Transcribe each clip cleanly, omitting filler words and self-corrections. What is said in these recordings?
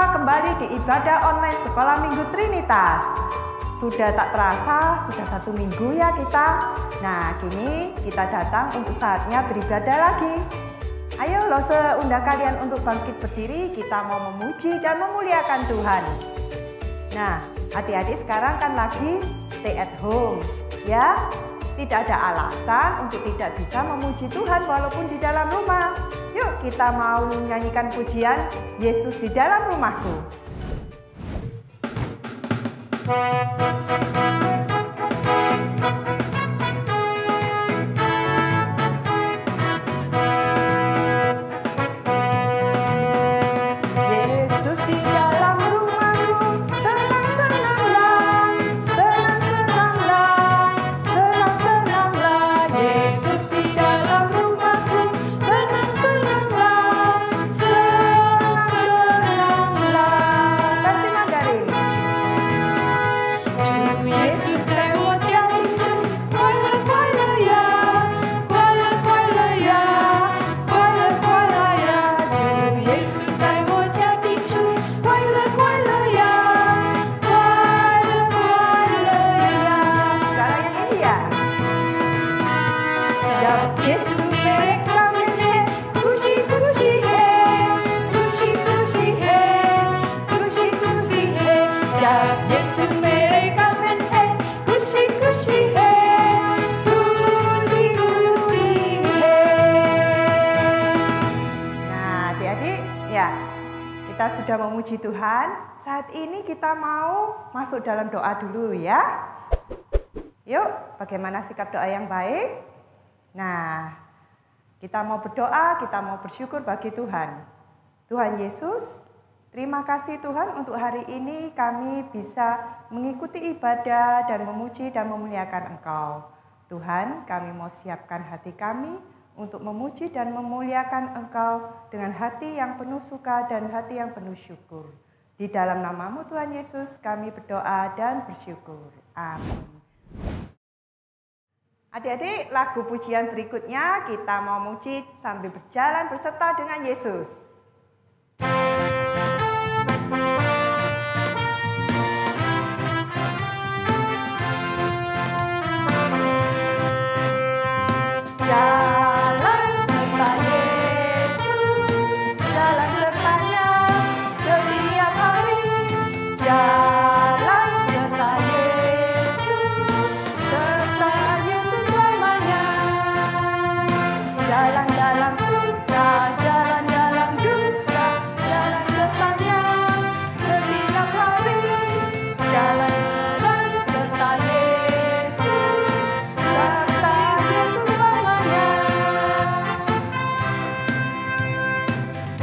Berjumpa kembali di ibadah online Sekolah Minggu Trinitas. Sudah tak terasa, sudah 1 minggu ya kita. Nah, kini kita datang untuk saatnya beribadah lagi. Ayo loh, seundang kalian untuk bangkit berdiri, kita mau memuji dan memuliakan Tuhan. Nah, adik-adik sekarang kan lagi stay at home, ya. Tidak ada alasan untuk tidak bisa memuji Tuhan walaupun di dalam rumah. Yuk kita mau nyanyikan pujian Yesus di dalam rumahku. Yesus di dalam rumahku, senang-senanglah, senang-senanglah, senang-senanglah. Yesus di dalam rumahku, senang-senanglah, senang-senanglah. Versi Mandarin. Yesus在我家庭中，快乐快乐呀，快乐快乐呀，快乐快乐呀。主耶稣在我家庭中，快乐快乐呀，快乐快乐呀。Sekarang yang ini ya. Jawab Yesus mereka meneh, kusi-kusi he, kusi-kusi he, kusi-kusi he. Jawab Yesus mereka meneh, kusi-kusi he, kusi-kusi he. Nah, adik-adik, ya, kita sudah memuji Tuhan. Saat ini kita mau masuk dalam doa dulu ya. Yuk, bagaimana sikap doa yang baik? Nah, kita mau berdoa, kita mau bersyukur bagi Tuhan. Tuhan Yesus, terima kasih Tuhan untuk hari ini kami bisa mengikuti ibadah dan memuji dan memuliakan Engkau. Tuhan, kami mau siapkan hati kami untuk memuji dan memuliakan Engkau dengan hati yang penuh suka dan hati yang penuh syukur. Di dalam nama-Mu Tuhan Yesus kami berdoa dan bersyukur. Amin. Adik-adik, lagu pujian berikutnya kita mau muji sambil berjalan berserta dengan Yesus. Jalan serta Yesus, jalan sertanya setiap hari. Jalan serta Yesus, serta Yesus selamanya. Jalan dalam suka, jalan dalam duka, jalan sertanya setiap hari. Jalan serta Yesus, serta Yesus selamanya.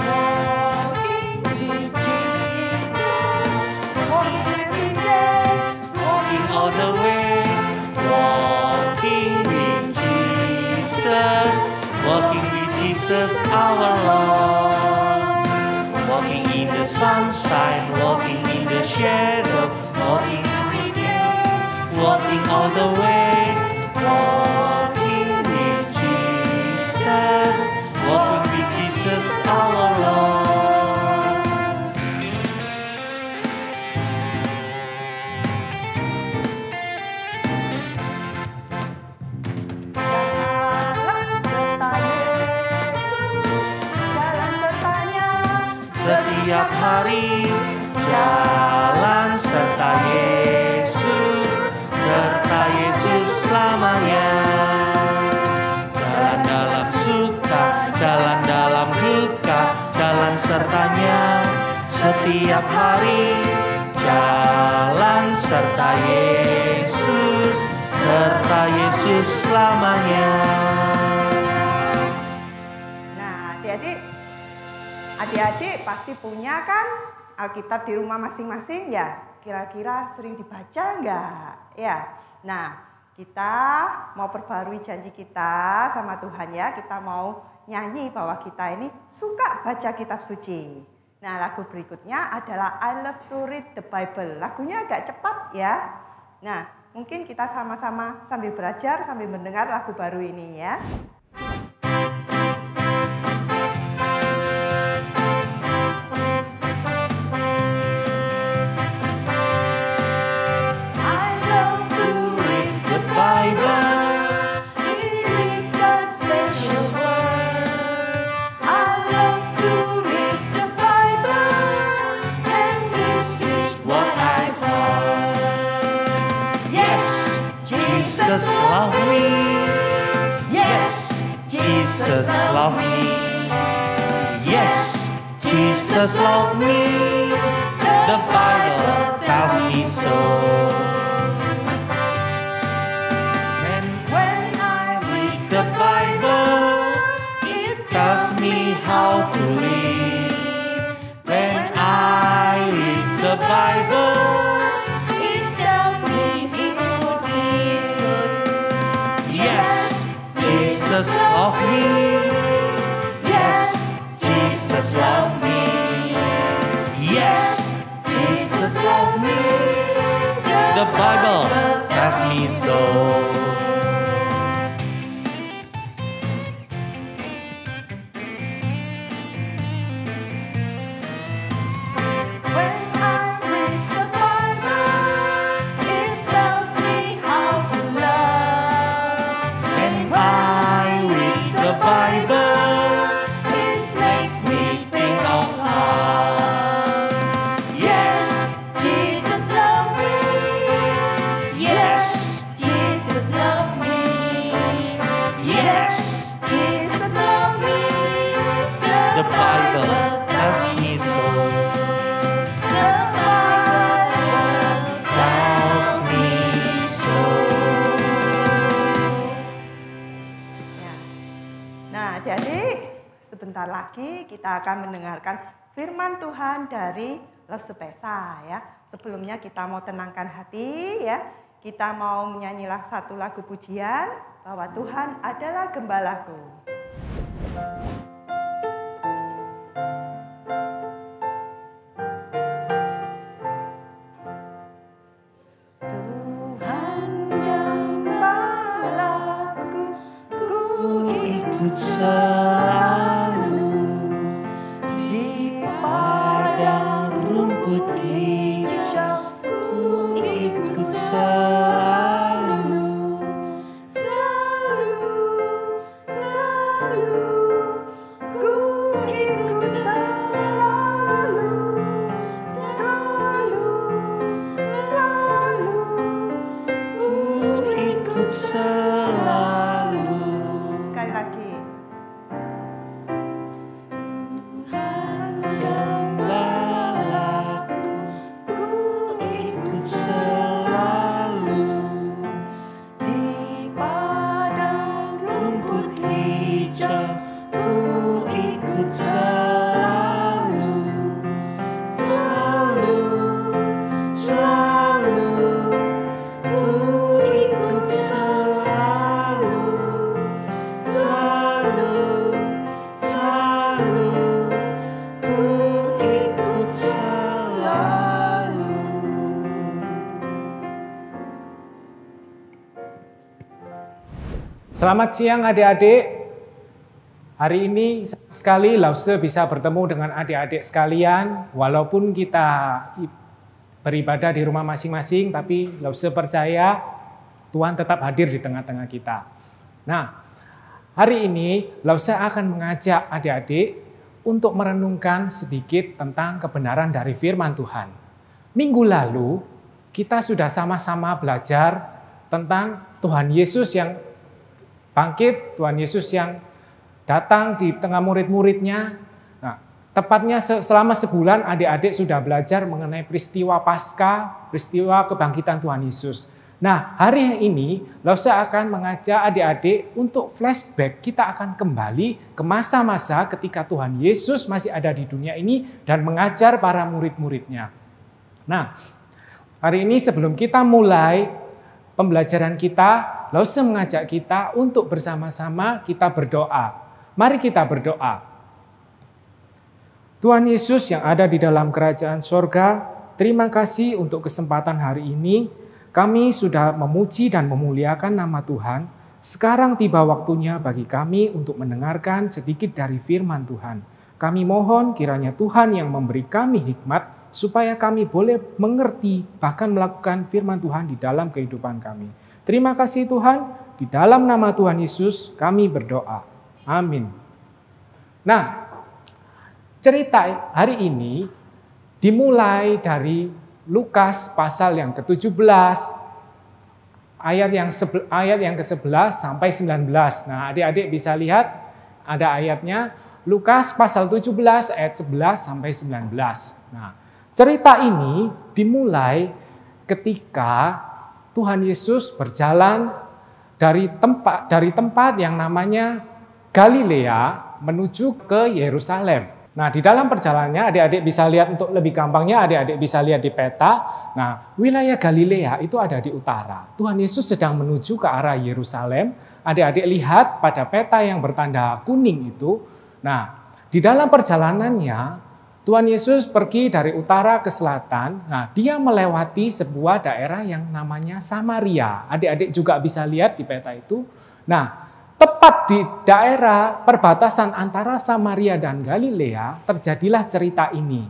Walking with Jesus, walking every day, walking all the way, walking with Jesus, walking with Jesus our Lord, walking in the sunshine, walking in the shadow, walking every day, walking all the way, walking with Jesus, walking with Jesus our Lord. Jalan serta Yesus, jalan sertanya Setiap hari jalan serta Yesus, serta Yesus selamanya. Jalan dalam suka, jalan dalam duka, jalan sertanya setiap hari. Jalan serta Yesus, serta Yesus selamanya. Nah, adik-adik pasti punya kan Alkitab di rumah masing-masing ya? Kira-kira sering dibaca enggak? Ya. Nah, kita mau perbarui janji kita sama Tuhan ya. Kita mau nyanyi bahwa kita ini suka baca kitab suci. Nah, lagu berikutnya adalah I Love to Read the Bible. Lagunya agak cepat ya. Nah, mungkin kita sama-sama sambil belajar, sambil mendengar lagu baru ini ya. Jesus love me. Yes, Jesus love me. Yes, Jesus love me. The Bible tells me so. When I read the Bible, it tells me how to live. When I read the Bible, It tells me who is. yes, Jesus love me. Yes, Jesus love me. Yes, Jesus love me. The Bible tells me so. When I read the Bible, it tells me how to love. When I read the Bible, It makes me think of how. yes, Jesus loves me. Yes, Jesus loves me. yes, Jesus loves me. the Bible tells me so. The Bible Tells me so. Ya. Nah, adik-adik, sebentar lagi kita akan mendengarkan firman Tuhan dari Lesepesa ya. Sebelumnya kita mau tenangkan hati ya. Kita mau menyanyilah satu lagu pujian bahwa Tuhan adalah gembalaku. Tuhan gembalaku, ku Ikut selalu di padang rumput hijau. Ku ikut selalu. selalu, ku ikut selalu, Ku ikut selalu. Sekali lagi. Gembalaku, ku ikut selalu Di padang rumput hijau. Ku ikut selalu, selalu, selalu. Ku ikut selalu, selalu, selalu. Ku ikut selalu. Selamat siang adik-adik. Hari ini senang sekali Lause bisa bertemu dengan adik-adik sekalian. Walaupun kita beribadah di rumah masing-masing, tapi Lause percaya Tuhan tetap hadir di tengah-tengah kita. Nah, hari ini Lause akan mengajak adik-adik untuk merenungkan sedikit tentang kebenaran dari firman Tuhan. Minggu lalu kita sudah sama-sama belajar tentang Tuhan Yesus yang bangkit, Tuhan Yesus yang datang di tengah murid-muridnya. Nah, tepatnya selama sebulan adik-adik sudah belajar mengenai peristiwa Paskah, peristiwa kebangkitan Tuhan Yesus. Nah, hari ini Lause akan mengajak adik-adik untuk flashback. Kita akan kembali ke masa-masa ketika Tuhan Yesus masih ada di dunia ini dan mengajar para murid-muridnya. Nah, hari ini sebelum kita mulai pembelajaran kita, Lause mengajak kita untuk bersama-sama kita berdoa. Mari kita berdoa. Tuhan Yesus yang ada di dalam kerajaan sorga, terima kasih untuk kesempatan hari ini. Kami sudah memuji dan memuliakan nama Tuhan. Sekarang tiba waktunya bagi kami untuk mendengarkan sedikit dari firman Tuhan. Kami mohon kiranya Tuhan yang memberi kami hikmat supaya kami boleh mengerti bahkan melakukan firman Tuhan di dalam kehidupan kami. Terima kasih Tuhan, di dalam nama Tuhan Yesus kami berdoa. Amin. Nah, cerita hari ini dimulai dari Lukas pasal yang ke-17 ayat yang ke-11 sampai 19. Nah, adik-adik bisa lihat ada ayatnya Lukas pasal 17 ayat 11 sampai 19. Nah, cerita ini dimulai ketika Tuhan Yesus berjalan dari tempat yang namanya Galilea menuju ke Yerusalem. Nah, di dalam perjalanannya adik-adik bisa lihat, untuk lebih gampangnya adik-adik bisa lihat di peta. Nah, wilayah Galilea itu ada di utara. Tuhan Yesus sedang menuju ke arah Yerusalem. Adik-adik lihat pada peta yang bertanda kuning itu. Nah, di dalam perjalanannya Tuhan Yesus pergi dari utara ke selatan. Nah, dia melewati sebuah daerah yang namanya Samaria. Adik-adik juga bisa lihat di peta itu. Nah, tepat di daerah perbatasan antara Samaria dan Galilea terjadilah cerita ini.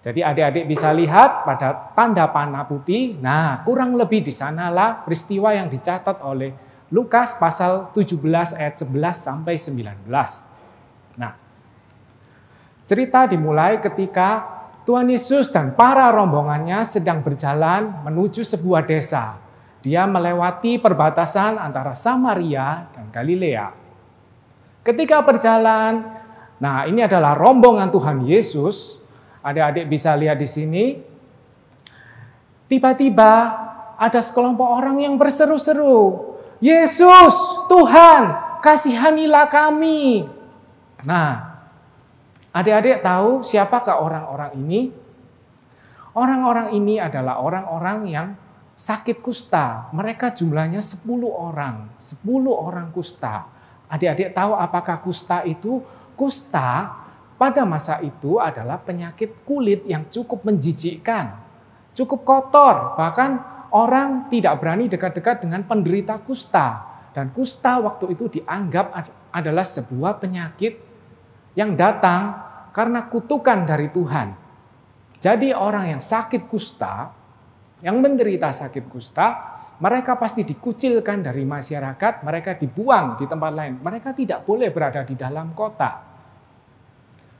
Jadi adik-adik bisa lihat pada tanda panah putih. Nah, kurang lebih di sanalah peristiwa yang dicatat oleh Lukas pasal 17 ayat 11 sampai 19. Nah, cerita dimulai ketika Tuhan Yesus dan para rombongannya sedang berjalan menuju sebuah desa. Dia melewati perbatasan antara Samaria dan Galilea. Ketika berjalan, nah ini adalah rombongan Tuhan Yesus. Adik-adik bisa lihat di sini. Tiba-tiba ada sekelompok orang yang berseru-seru, "Yesus, Tuhan, kasihanilah kami." Nah, adik-adik tahu siapakah orang-orang ini? Orang-orang ini adalah orang-orang yang sakit kusta. Mereka jumlahnya 10 orang. 10 orang kusta. Adik-adik tahu apakah kusta itu? Kusta pada masa itu adalah penyakit kulit yang cukup menjijikkan. Cukup kotor. Bahkan orang tidak berani dekat-dekat dengan penderita kusta. Dan kusta waktu itu dianggap adalah sebuah penyakit yang datang karena kutukan dari Tuhan. Jadi orang yang sakit kusta, yang menderita sakit kusta, mereka pasti dikucilkan dari masyarakat, mereka dibuang di tempat lain. Mereka tidak boleh berada di dalam kota.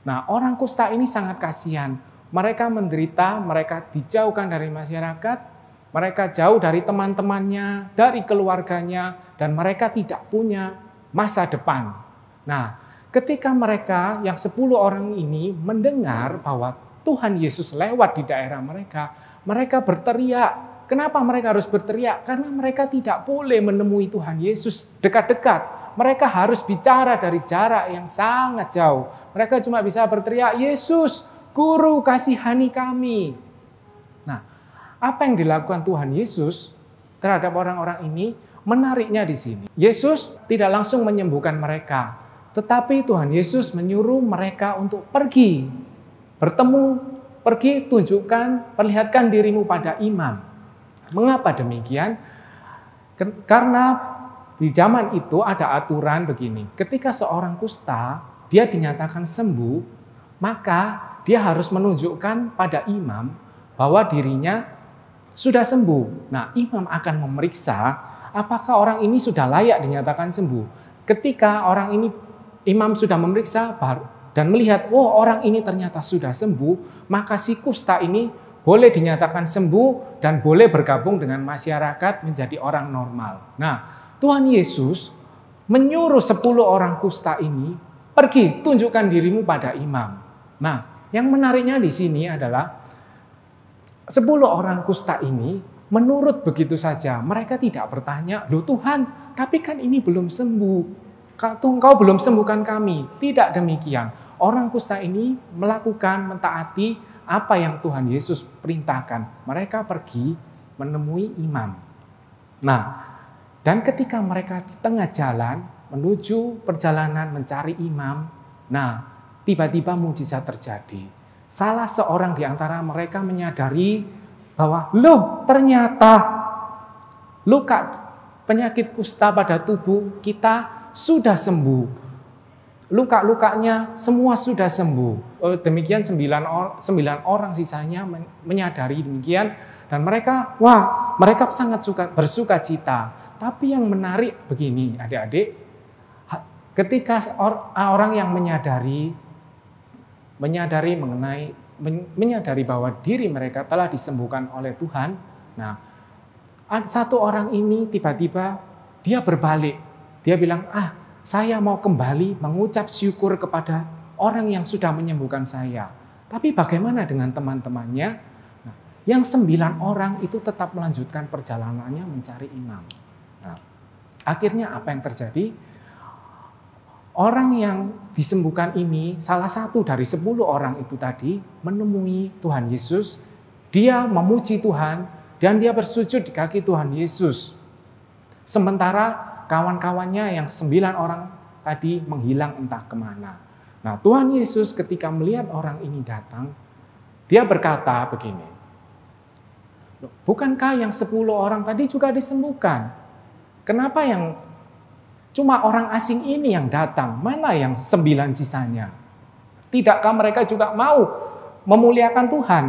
Nah, orang kusta ini sangat kasihan. Mereka menderita, mereka dijauhkan dari masyarakat, mereka jauh dari teman-temannya, dari keluarganya, dan mereka tidak punya masa depan. Nah, ketika mereka yang 10 orang ini mendengar bahwa Tuhan Yesus lewat di daerah mereka, mereka berteriak. Kenapa mereka harus berteriak? Karena mereka tidak boleh menemui Tuhan Yesus dekat-dekat. Mereka harus bicara dari jarak yang sangat jauh. Mereka cuma bisa berteriak, "Yesus, Guru, kasihani kami." Nah, apa yang dilakukan Tuhan Yesus terhadap orang-orang ini menariknya di sini. Yesus tidak langsung menyembuhkan mereka, tetapi Tuhan Yesus menyuruh mereka untuk pergi. Bertemu, pergi, tunjukkan, perlihatkan dirimu pada imam. Mengapa demikian? Karena di zaman itu ada aturan begini. Ketika seorang kusta, dia dinyatakan sembuh, maka dia harus menunjukkan pada imam bahwa dirinya sudah sembuh. Nah, imam akan memeriksa apakah orang ini sudah layak dinyatakan sembuh. Ketika imam sudah memeriksa dan melihat, oh orang ini ternyata sudah sembuh, maka si kusta ini boleh dinyatakan sembuh dan boleh bergabung dengan masyarakat menjadi orang normal. Nah, Tuhan Yesus menyuruh 10 orang kusta ini, pergi tunjukkan dirimu pada imam. Nah, yang menariknya di sini adalah 10 orang kusta ini menurut begitu saja. Mereka tidak bertanya, "Loh Tuhan, tapi kan ini belum sembuh. Engkau belum sembuhkan kami." Tidak demikian. Orang kusta ini melakukan, mentaati apa yang Tuhan Yesus perintahkan. Mereka pergi menemui imam. Nah, dan ketika mereka di tengah jalan menuju perjalanan mencari imam, nah, tiba-tiba mujizat terjadi. Salah seorang di antara mereka menyadari bahwa, loh ternyata luka penyakit kusta pada tubuh kita sudah sembuh. Luka-lukanya semua sudah sembuh. Demikian 9 orang sisanya menyadari demikian. Dan mereka sangat bersuka cita. Tapi yang menarik begini adik-adik. Ketika orang yang menyadari bahwa diri mereka telah disembuhkan oleh Tuhan. Nah, Satu orang ini tiba-tiba dia berbalik. Dia bilang, saya mau kembali mengucap syukur kepada orang yang sudah menyembuhkan saya. Tapi bagaimana dengan teman-temannya? Nah, yang 9 orang itu tetap melanjutkan perjalanannya mencari imam. Nah, akhirnya apa yang terjadi? Orang yang disembuhkan ini, salah satu dari 10 orang itu tadi menemui Tuhan Yesus. Dia memuji Tuhan dan dia bersujud di kaki Tuhan Yesus. Sementara kawan-kawannya yang 9 orang tadi menghilang entah kemana. Nah, Tuhan Yesus ketika melihat orang ini datang, dia berkata begini, bukankah yang 10 orang tadi juga disembuhkan? Kenapa yang cuma orang asing ini yang datang? Mana yang 9 sisanya? Tidakkah mereka juga mau memuliakan Tuhan?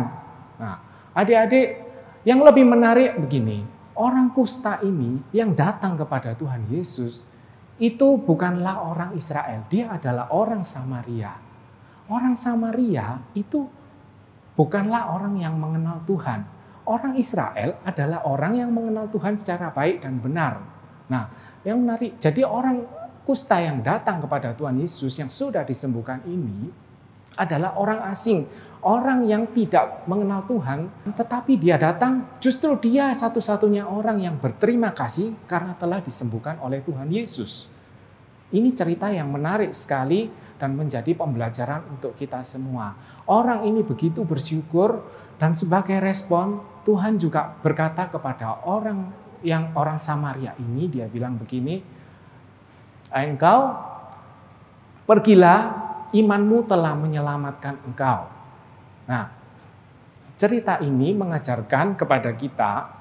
Nah, adik-adik, yang lebih menarik begini, orang kusta ini yang datang kepada Tuhan Yesus, itu bukanlah orang Israel, dia adalah orang Samaria. Orang Samaria itu bukanlah orang yang mengenal Tuhan. Orang Israel adalah orang yang mengenal Tuhan secara baik dan benar. Nah, yang menarik, jadi orang kusta yang datang kepada Tuhan Yesus yang sudah disembuhkan ini adalah orang asing, orang yang tidak mengenal Tuhan, tetapi dia datang, justru dia satu-satunya orang yang berterima kasih karena telah disembuhkan oleh Tuhan Yesus. Ini cerita yang menarik sekali dan menjadi pembelajaran untuk kita semua. Orang ini begitu bersyukur dan sebagai respon Tuhan juga berkata kepada orang Samaria ini, dia bilang begini, engkau pergilah, imanmu telah menyelamatkan engkau. Nah, cerita ini mengajarkan kepada kita,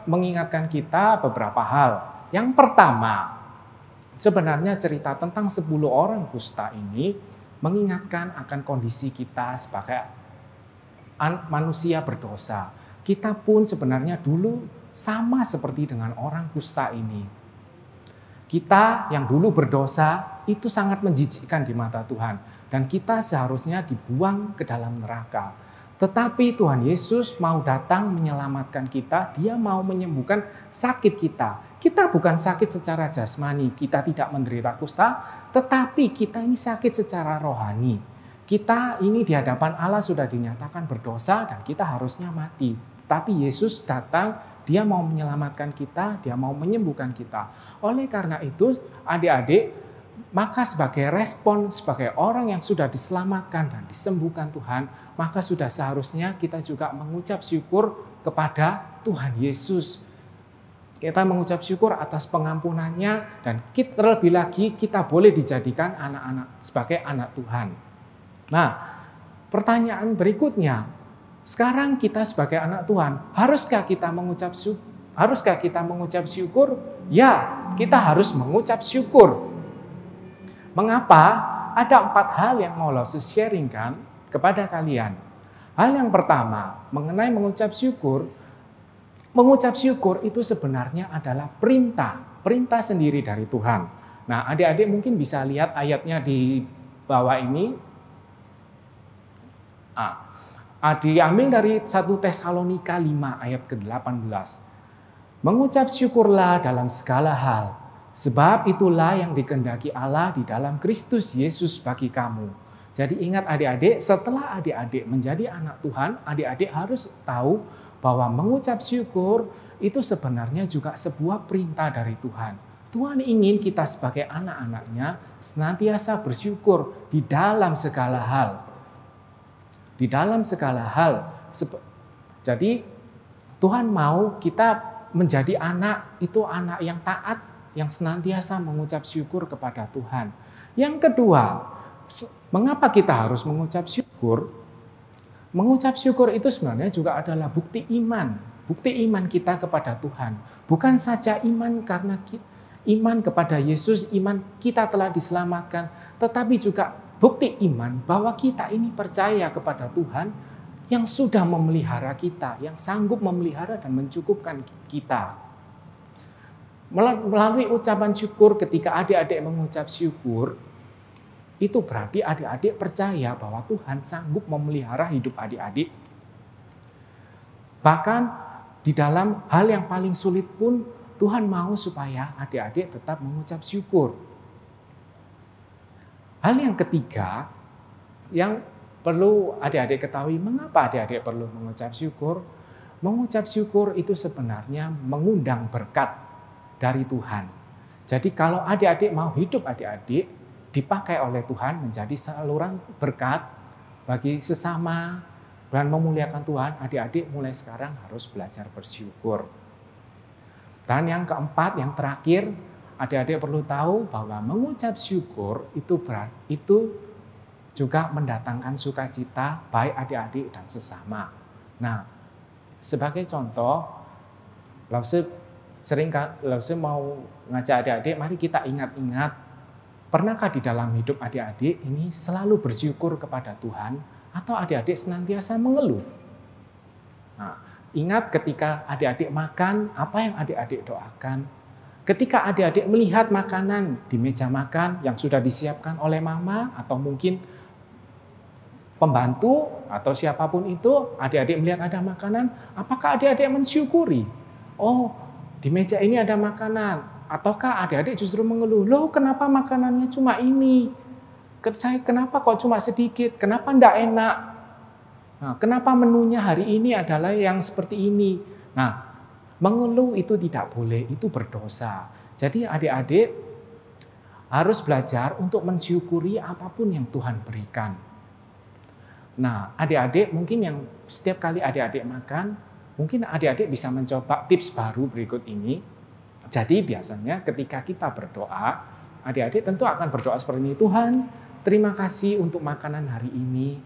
mengingatkan kita beberapa hal. Yang pertama, sebenarnya cerita tentang 10 orang kusta ini mengingatkan akan kondisi kita sebagai manusia berdosa. Kita pun sebenarnya dulu sama seperti dengan orang kusta ini. Kita yang dulu berdosa itu sangat menjijikkan di mata Tuhan. Dan kita seharusnya dibuang ke dalam neraka. Tetapi Tuhan Yesus mau datang menyelamatkan kita. Dia mau menyembuhkan sakit kita. Kita bukan sakit secara jasmani. Kita tidak menderita kusta. Tetapi kita ini sakit secara rohani. Kita ini di hadapan Allah sudah dinyatakan berdosa dan kita harusnya mati. Tapi Yesus datang. Dia mau menyelamatkan kita, dia mau menyembuhkan kita. Oleh karena itu, adik-adik, maka sebagai respon, sebagai orang yang sudah diselamatkan dan disembuhkan Tuhan, maka sudah seharusnya kita juga mengucap syukur kepada Tuhan Yesus. Kita mengucap syukur atas pengampunannya, dan terlebih lagi kita boleh dijadikan anak-anak sebagai anak Tuhan. Nah, pertanyaan berikutnya, sekarang kita sebagai anak Tuhan, haruskah kita mengucap syukur? Ya, kita harus mengucap syukur. Mengapa? Ada 4 hal yang mau Lausus sharingkan kepada kalian. Hal yang pertama, mengenai mengucap syukur itu sebenarnya adalah perintah sendiri dari Tuhan. Nah, adik-adik mungkin bisa lihat ayatnya di bawah ini. Diambil dari 1 Tesalonika 5 ayat ke-18. Mengucap syukurlah dalam segala hal, sebab itulah yang dikehendaki Allah di dalam Kristus Yesus bagi kamu. Jadi ingat adik-adik, setelah adik-adik menjadi anak Tuhan, adik-adik harus tahu bahwa mengucap syukur itu sebenarnya juga sebuah perintah dari Tuhan. Tuhan ingin kita sebagai anak-anaknya senantiasa bersyukur di dalam segala hal. Di dalam segala hal. Jadi Tuhan mau kita menjadi anak, itu anak yang taat, yang senantiasa mengucap syukur kepada Tuhan. Yang kedua, mengapa kita harus mengucap syukur? Mengucap syukur itu sebenarnya juga adalah bukti iman. Bukti iman kita kepada Tuhan. Bukan saja iman karena iman kepada Yesus, iman kita telah diselamatkan, tetapi juga bukti iman bahwa kita ini percaya kepada Tuhan yang sudah memelihara kita, yang sanggup memelihara dan mencukupkan kita. Melalui ucapan syukur, ketika adik-adik mengucap syukur, itu berarti adik-adik percaya bahwa Tuhan sanggup memelihara hidup adik-adik. Bahkan di dalam hal yang paling sulit pun Tuhan mau supaya adik-adik tetap mengucap syukur. Hal yang ketiga yang perlu adik-adik ketahui, mengapa adik-adik perlu mengucap syukur? Mengucap syukur itu sebenarnya mengundang berkat dari Tuhan. Jadi kalau adik-adik mau hidup adik-adik dipakai oleh Tuhan menjadi saluran berkat bagi sesama dan memuliakan Tuhan, adik-adik mulai sekarang harus belajar bersyukur. Dan yang keempat, yang terakhir, adik-adik perlu tahu bahwa mengucap syukur itu juga mendatangkan sukacita baik adik-adik dan sesama. Nah, sebagai contoh, Lause mau ngajak adik-adik, mari kita ingat-ingat, pernahkah di dalam hidup adik-adik ini selalu bersyukur kepada Tuhan atau adik-adik senantiasa mengeluh? Nah, ingat ketika adik-adik makan, apa yang adik-adik doakan? Ketika adik-adik melihat makanan di meja makan yang sudah disiapkan oleh mama atau mungkin pembantu atau siapapun itu, adik-adik melihat ada makanan, apakah adik-adik mensyukuri? Oh, di meja ini ada makanan. Ataukah adik-adik justru mengeluh, loh kenapa makanannya cuma ini? Kenapa kok cuma sedikit? Kenapa enggak enak? Nah, kenapa menunya hari ini adalah yang seperti ini? Nah, mengeluh itu tidak boleh, itu berdosa. Jadi adik-adik harus belajar untuk mensyukuri apapun yang Tuhan berikan. Nah, adik-adik mungkin yang setiap kali adik-adik makan, mungkin adik-adik bisa mencoba tips baru berikut ini. Jadi biasanya ketika kita berdoa, adik-adik tentu akan berdoa seperti ini, Tuhan terima kasih untuk makanan hari ini.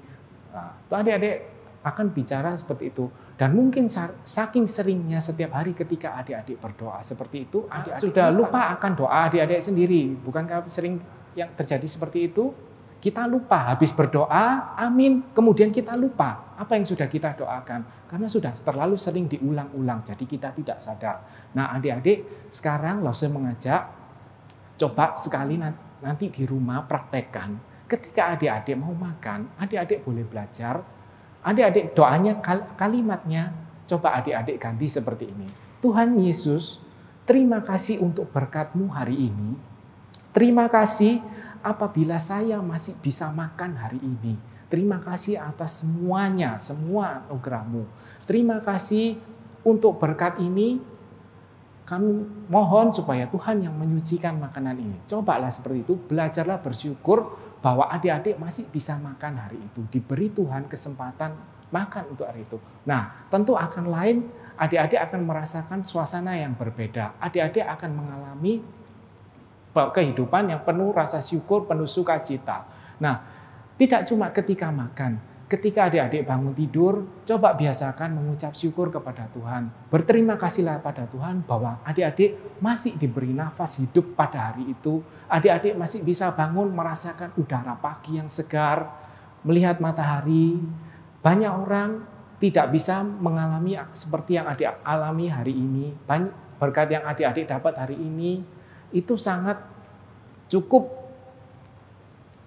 Nah, adik-adik akan bicara seperti itu. Dan mungkin saking seringnya setiap hari ketika adik-adik berdoa seperti itu, adik-adik sudah lupa akan doa adik-adik sendiri. Bukankah sering yang terjadi seperti itu? Kita lupa, habis berdoa, amin, kemudian kita lupa apa yang sudah kita doakan. Karena sudah terlalu sering diulang-ulang, jadi kita tidak sadar. Nah adik-adik, sekarang Lause mengajak, coba sekali nanti di rumah praktekkan. Ketika adik-adik mau makan, adik-adik boleh belajar. Adik-adik doanya, kalimatnya, coba adik-adik ganti seperti ini. Tuhan Yesus, terima kasih untuk berkat-Mu hari ini. Terima kasih apabila saya masih bisa makan hari ini. Terima kasih atas semuanya, semua anugerah-Mu. Terima kasih untuk berkat ini. Kami mohon supaya Tuhan yang menyucikan makanan ini. Cobalah seperti itu, belajarlah bersyukur bahwa adik-adik masih bisa makan hari itu. Diberi Tuhan kesempatan makan untuk hari itu. Nah, tentu akan lain, adik-adik akan merasakan suasana yang berbeda. Adik-adik akan mengalami kehidupan yang penuh rasa syukur, penuh sukacita. Nah, tidak cuma ketika makan, ketika adik-adik bangun tidur, coba biasakan mengucap syukur kepada Tuhan. Berterima kasihlah pada Tuhan bahwa adik-adik masih diberi nafas hidup pada hari itu. Adik-adik masih bisa bangun merasakan udara pagi yang segar, melihat matahari. Banyak orang tidak bisa mengalami seperti yang adik alami hari ini. Berkat yang adik-adik dapat hari ini, itu sangat cukup.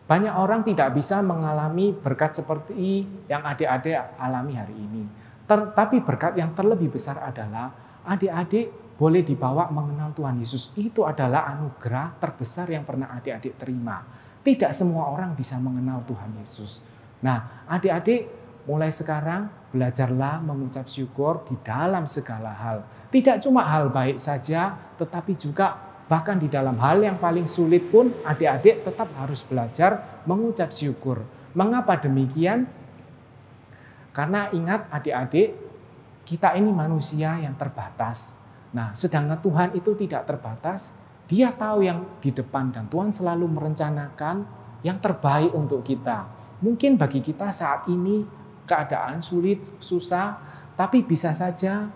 Banyak orang tidak bisa mengalami berkat seperti yang adik-adik alami hari ini. Tapi berkat yang terlebih besar adalah adik-adik boleh dibawa mengenal Tuhan Yesus. Itu adalah anugerah terbesar yang pernah adik-adik terima. Tidak semua orang bisa mengenal Tuhan Yesus. Nah, adik-adik mulai sekarang belajarlah mengucap syukur di dalam segala hal. Tidak cuma hal baik saja, tetapi juga bahkan di dalam hal yang paling sulit pun adik-adik tetap harus belajar mengucap syukur. Mengapa demikian? Karena ingat adik-adik, kita ini manusia yang terbatas. Nah, sedangkan Tuhan itu tidak terbatas. Dia tahu yang di depan dan Tuhan selalu merencanakan yang terbaik untuk kita. Mungkin bagi kita saat ini keadaan sulit, susah, tapi bisa saja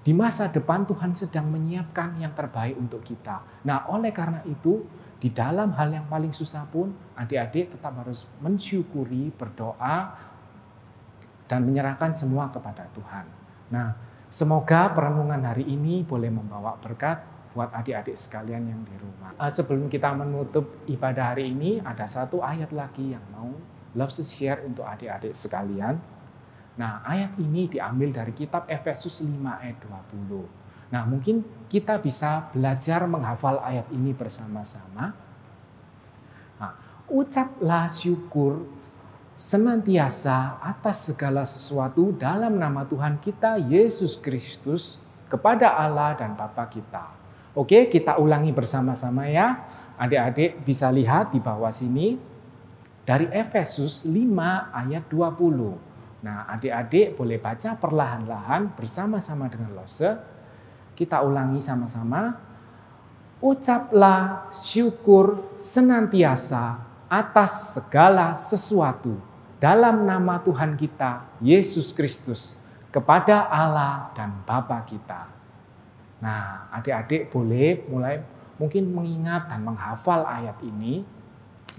di masa depan Tuhan sedang menyiapkan yang terbaik untuk kita. Nah, oleh karena itu, di dalam hal yang paling susah pun, adik-adik tetap harus mensyukuri, berdoa, dan menyerahkan semua kepada Tuhan. Nah, semoga perenungan hari ini boleh membawa berkat buat adik-adik sekalian yang di rumah. Sebelum kita menutup ibadah hari ini, ada satu ayat lagi yang mau Love share untuk adik-adik sekalian. Nah, ayat ini diambil dari kitab Efesus 5 ayat 20. Nah, mungkin kita bisa belajar menghafal ayat ini bersama-sama. Nah, ucaplah syukur senantiasa atas segala sesuatu dalam nama Tuhan kita Yesus Kristus kepada Allah dan Bapa kita. Oke, kita ulangi bersama-sama ya. Adik-adik bisa lihat di bawah sini dari Efesus 5 ayat 20. Nah, adik-adik boleh baca perlahan-lahan bersama-sama dengan Lose. Kita ulangi sama-sama. Ucaplah syukur senantiasa atas segala sesuatu dalam nama Tuhan kita Yesus Kristus kepada Allah dan Bapa kita. Nah, adik-adik boleh mulai mungkin mengingat dan menghafal ayat ini.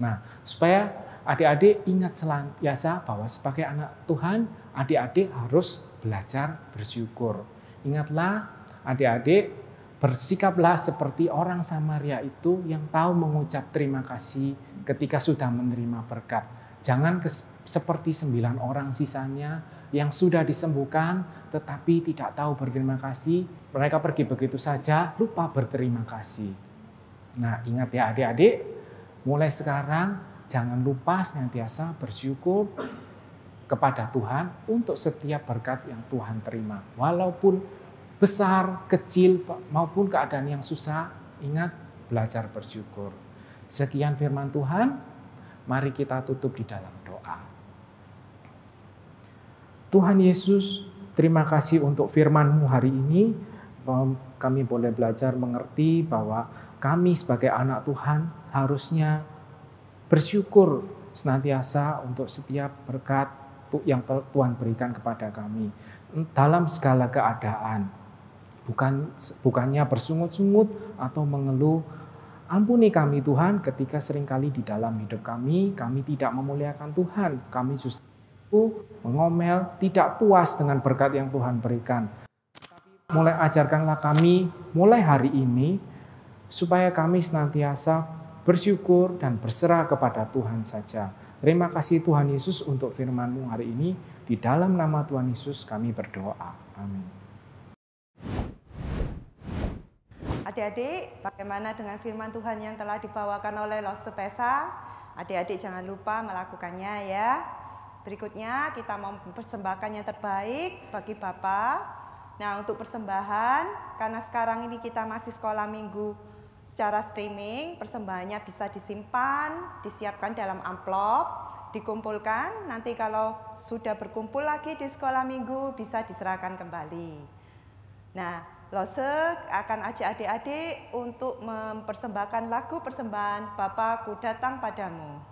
Nah, supaya adik-adik ingat senantiasa bahwa sebagai anak Tuhan, adik-adik harus belajar bersyukur. Ingatlah adik-adik, bersikaplah seperti orang Samaria itu yang tahu mengucap terima kasih ketika sudah menerima berkat. Jangan seperti 9 orang sisanya yang sudah disembuhkan tetapi tidak tahu berterima kasih. Mereka pergi begitu saja, lupa berterima kasih. Nah, ingat ya adik-adik, mulai sekarang jangan lupa senantiasa bersyukur kepada Tuhan untuk setiap berkat yang Tuhan terima. Walaupun besar, kecil, maupun keadaan yang susah, ingat belajar bersyukur. Sekian firman Tuhan, mari kita tutup di dalam doa. Tuhan Yesus, terima kasih untuk firman-Mu hari ini. Kami boleh belajar mengerti bahwa kami sebagai anak Tuhan harusnya bersyukur senantiasa untuk setiap berkat yang Tuhan berikan kepada kami dalam segala keadaan. Bukannya bersungut-sungut atau mengeluh. Ampuni kami Tuhan ketika seringkali di dalam hidup kami tidak memuliakan Tuhan. Kami justru mengomel, tidak puas dengan berkat yang Tuhan berikan. Mulai ajarkanlah kami mulai hari ini supaya kami senantiasa bersyukur dan berserah kepada Tuhan saja. Terima kasih Tuhan Yesus untuk firman-Mu hari ini. Di dalam nama Tuhan Yesus kami berdoa. Amin. Adik-adik, bagaimana dengan firman Tuhan yang telah dibawakan oleh Lose Pesa? Adik-adik jangan lupa melakukannya ya. Berikutnya kita mau mempersembahkan yang terbaik bagi Bapak. Nah, untuk persembahan, karena sekarang ini kita masih sekolah minggu secara streaming, persembahannya bisa disimpan, disiapkan dalam amplop, dikumpulkan, nanti kalau sudah berkumpul lagi di sekolah minggu bisa diserahkan kembali. Nah, Lose akan ajak adik-adik untuk mempersembahkan lagu persembahan Bapa-Ku Datang Padamu.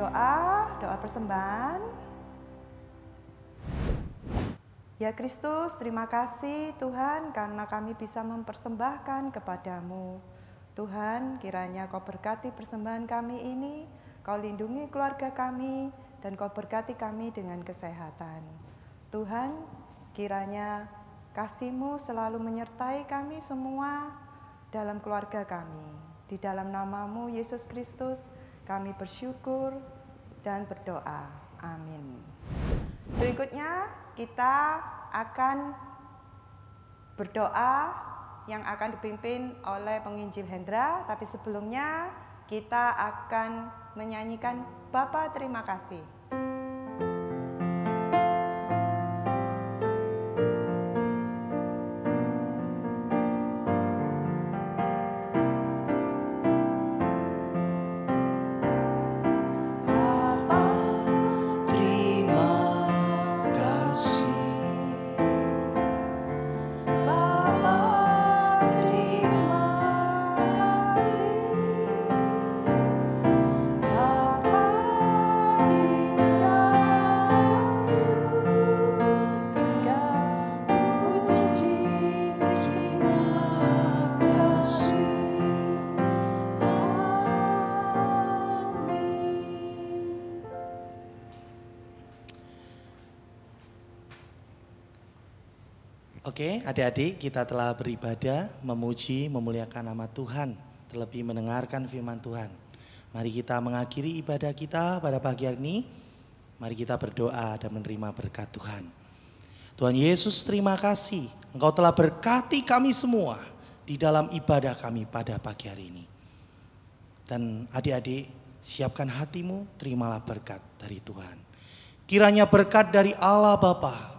berdoa, doa persembahan. Ya Kristus, terima kasih Tuhan karena kami bisa mempersembahkan kepadamu. Tuhan, kiranya Kau berkati persembahan kami ini, Kau lindungi keluarga kami, dan Kau berkati kami dengan kesehatan. Tuhan, kiranya kasih-Mu selalu menyertai kami semua dalam keluarga kami. Di dalam nama-Mu, Yesus Kristus, kami bersyukur dan berdoa. Amin. Berikutnya kita akan berdoa yang akan dipimpin oleh penginjil Hendra. Tapi sebelumnya kita akan menyanyikan Bapa terima kasih. Oke, adik-adik, kita telah beribadah, memuji, memuliakan nama Tuhan, terlebih mendengarkan firman Tuhan. Mari kita mengakhiri ibadah kita pada pagi hari ini. Mari kita berdoa dan menerima berkat Tuhan. Tuhan Yesus, terima kasih Engkau telah berkati kami semua di dalam ibadah kami pada pagi hari ini. Dan adik-adik, siapkan hatimu, terimalah berkat dari Tuhan. Kiranya berkat dari Allah Bapa,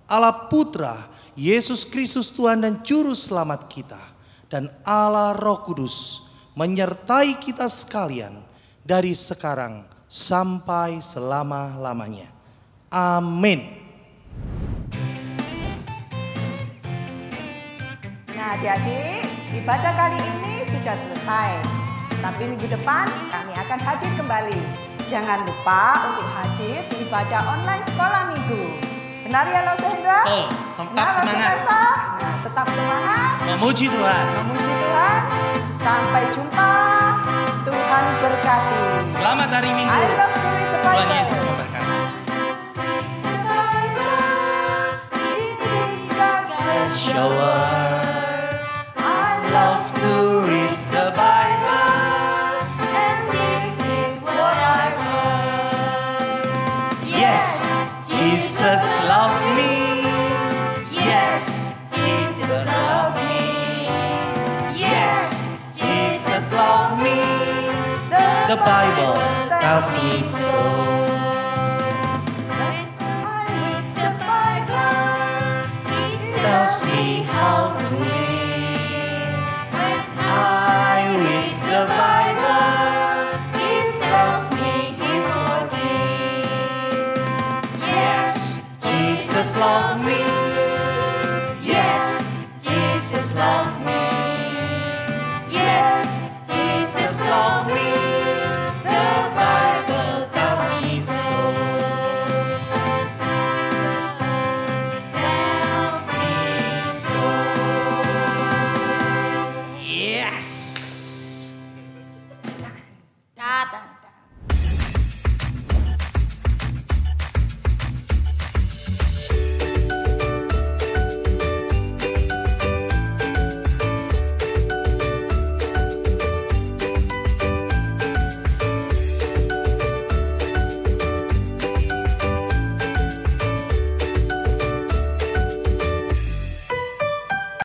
Allah Putra, Yesus Kristus Tuhan dan Juru Selamat kita, dan Allah Roh Kudus menyertai kita sekalian dari sekarang sampai selama-lamanya. Amin. Nah adik-adik, ibadah kali ini sudah selesai. Tapi minggu depan kami akan hadir kembali. Jangan lupa untuk hadir di ibadah online sekolah minggu. Benar ya Lause Hendra? Oh, tetap semangat. Nah, tetap semangat. Memuji Tuhan. Memuji Tuhan. Sampai jumpa. Tuhan berkati. Selamat hari Minggu. I love to read the Bible. Tuhan Yesus memberkati. Show I love to read the Bible, And this is what I heard. yes, Jesus loved me. Yes, Jesus loved me. yes, Jesus loved me. The Bible tells me so. When I read the Bible, it Tells me how to